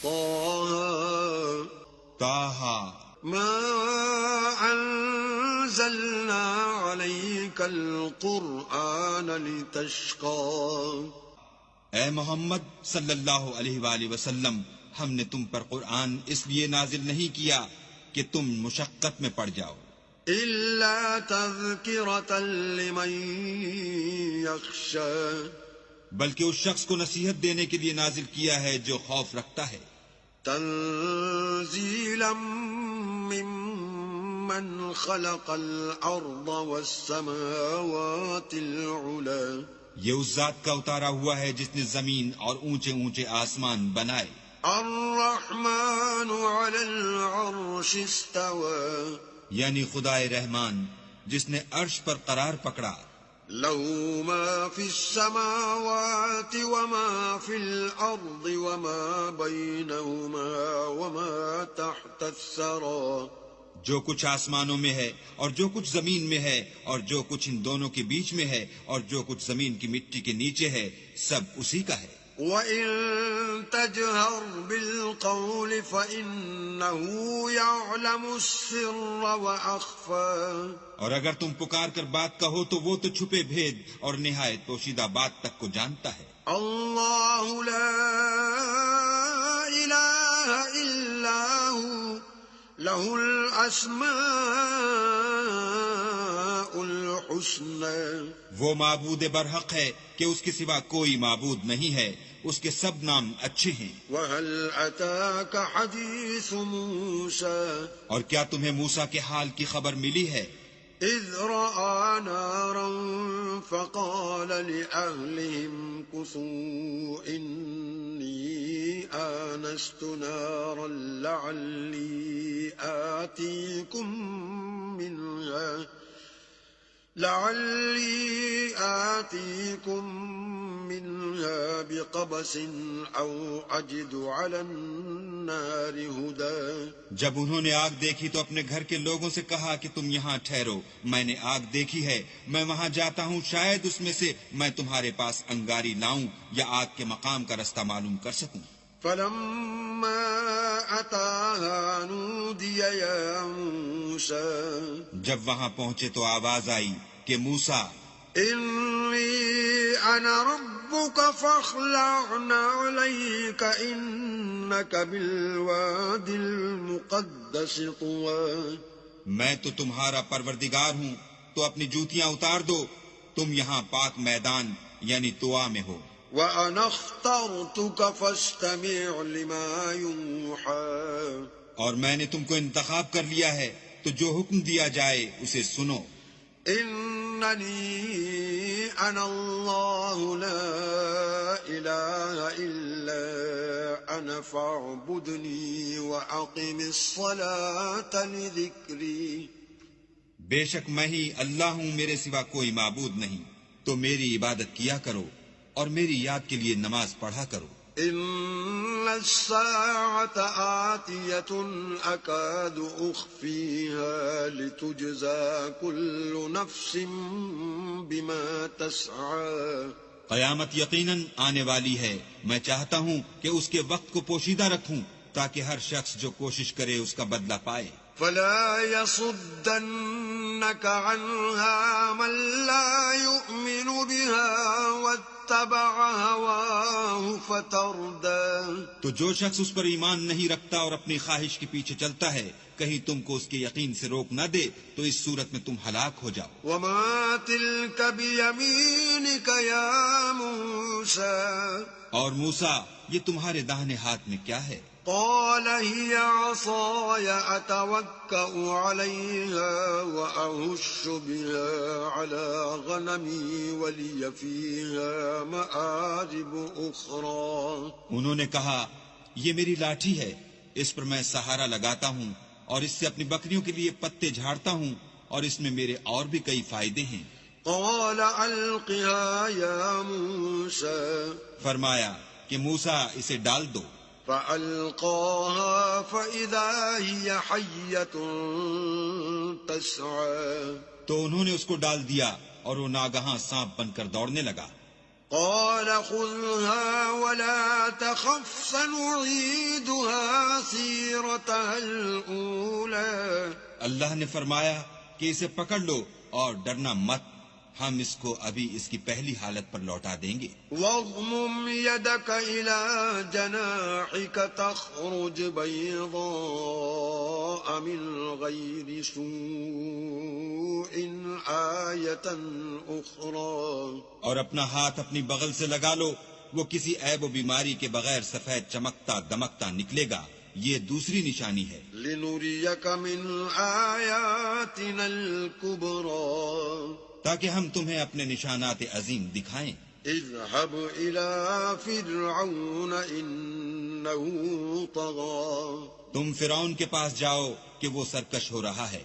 طه ما انزلنا عليك القرآن لتشقى. اے محمد صلی اللہ علیہ وآلہ وسلم، ہم نے تم پر قرآن اس لیے نازل نہیں کیا کہ تم مشقت میں پڑ جاؤ، إلا تذكرة لمن يخشى. بلکہ اس شخص کو نصیحت دینے کے لیے نازل کیا ہے جو خوف رکھتا ہے. تنزيلا ممن خلق الأرض والسماوات العلى. یہ اس ذات کا اتارا ہوا ہے جس نے زمین اور اونچے اونچے آسمان بنائے. الرحمن على العرش استوى. یعنی خدائے رحمان جس نے عرش پر قرار پکڑا. له ما في السماوات وما في الأرض وما بينهما وما تحت الثرى. جو کچھ آسمانوں میں ہے اور جو کچھ زمین میں ہے اور جو کچھ ان دونوں کے بیچ میں ہے اور جو کچھ زمین کی مٹی کے نیچے ہے، سب اسی کا ہے. وَإِن تَجْهَرْ بِالْقَوْلِ فَإِنَّهُ يَعْلَمُ السِّرَّ وَأَخْفَى. اور اگر تم پکار کر بات کہو تو وہ تو چھپے بھید اور نہایت پوشیدہ بات تک کو جانتا ہے. اللہ لا الہ الا هو له الاسماء الحسنى. وہ معبود برحق ہے کہ اس کے سوا کوئی معبود نہیں ہے، اس کے سب نام اچھے ہیں. وَهَلْ أَتَاكَ حَدِيثُ مُوسَى. اور کیا تمہیں موسیٰ کے حال کی خبر ملی ہے؟ إِذْ رَأَى نَارًا فَقَالَ لِأَهْلِهِمْ كُثُوا إِنِّي آنَسْتُ نَارًا لَعَلِّي آتِيكُم مِّنْهَا بِقَبَسٍ أَوْ أَجِدُ عَلَى النَّارِ هُدًى. جب انہوں نے آگ دیکھی تو اپنے گھر کے لوگوں سے کہا کہ تم یہاں ٹھہرو، میں نے آگ دیکھی ہے، میں وہاں جاتا ہوں، شاید اس میں سے میں تمہارے پاس انگاری لاؤں یا آگ کے مقام کا رستہ معلوم کر سکوں. فَلَمَّا أَتَاهَا نُودِيَ يَا مُوسَى. جب وہاں پہنچے تو آواز آئی کہ موسیٰ، إِنِّي أَنَا رَبُّكَ فَاخْلَعْ نَعْلَيْكَ إِنَّكَ بِالْوَادِ الْمُقَدَّسِ طُوًى. میں تو تمہارا پروردگار ہوں، تو اپنی جوتیاں اتار دو، تم یہاں پاک میدان یعنی طوا میں ہو. وَأَنَا اخْتَرْتُكَ فَاسْتَمِعْ لِمَا يُوحَىٰ. اور میں نے تم کو انتخاب کر لیا ہے، تو جو حکم دیا جائے اسے سنو. إِنَّنِي أَنَا اللَّهُ لَا إِلَٰهَ إِلَّا أَنَا فَاعْبُدْنِي وَأَقِمِ الصَّلَاةَ لِذِكْرِي. بے شک میں ہی اللہ ہوں، میرے سوا کوئی معبود نہیں، تو میری عبادت کیا کرو اور میری یاد کے لیے نماز پڑھا کرو. إِنَّ السَّاعَةَ آتِيَةٌ أَكَادُ أُخْفِيهَا لِتُجْزَىٰ كُلُّ نَفْسٍ بِمَا تَسْعَىٰ. قیامت یقیناً آنے والی ہے، میں چاہتا ہوں کہ اس کے وقت کو پوشیدہ رکھوں تاکہ ہر شخص جو کوشش کرے اس کا بدلہ پائے. فَلَا يَصُدَّنَّكَ عَنْهَا مَن لَّا يُؤْمِنُ بِهَا وَاتَّبَعَ هَوَاهُ فَتَرْدَىٰ. تو جو شخص اس پر ایمان نہیں رکھتا اور اپنی خواہش کے پیچھے چلتا ہے، کہیں تم کو اس کے یقین سے روک نہ دے تو اس صورت میں تم ہلاک ہو جاؤ. وَمَا تِلْكَ بِيَمِينِكَ يَا مُوسَىٰ. اور موسیٰ، یہ تمہارے داہنے ہاتھ میں کیا ہے؟ قال هي عصاي أتوكأ عليها وأهش بها على غنمي ولي فيها مآرب أخرى. انہوں نے کہا یہ میری لاٹھی ہے، اس پر میں سہارا لگاتا ہوں اور اس سے اپنی بکریوں کے لیے پتے جھاڑتا ہوں اور اس میں میرے اور بھی کئی فائدے ہیں. قال ألقها يا موسى. فرمایا کہ موسیٰ اسے ڈال دو. فألقاها فإذا هي حية تسعى. تو انہوں نے اس کو ڈال دیا اور وہ ناگہاں سانپ بن کر دوڑنے لگا. قال خذها ولا تخف سنعيدها سيرتها الأولى اللہ نے فرمایا کہ اسے پکڑ لو اور ڈرنا مت، ہم اس کو ابھی اس کی پہلی حالت پر لوٹا دیں گے۔ واضمم يدك إلى جناحك تخرج بيضاء من غير سوء آية أخرى، اور اپنا ہاتھ اپنی بغل سے لگا لو، وہ کسی عیب و بیماری کے بغیر سفید چمکتا دمکتا نکلے گا، یہ دوسری نشانی ہے۔ لنريك من آياتنا الكبرى، تاکہ ہم تمہیں اپنے نشانات عظیم دکھائیں۔ اذهب إلى فرعون إنه طغى، تم فرعون کے پاس جاؤ کہ وہ سرکش ہو رہا ہے۔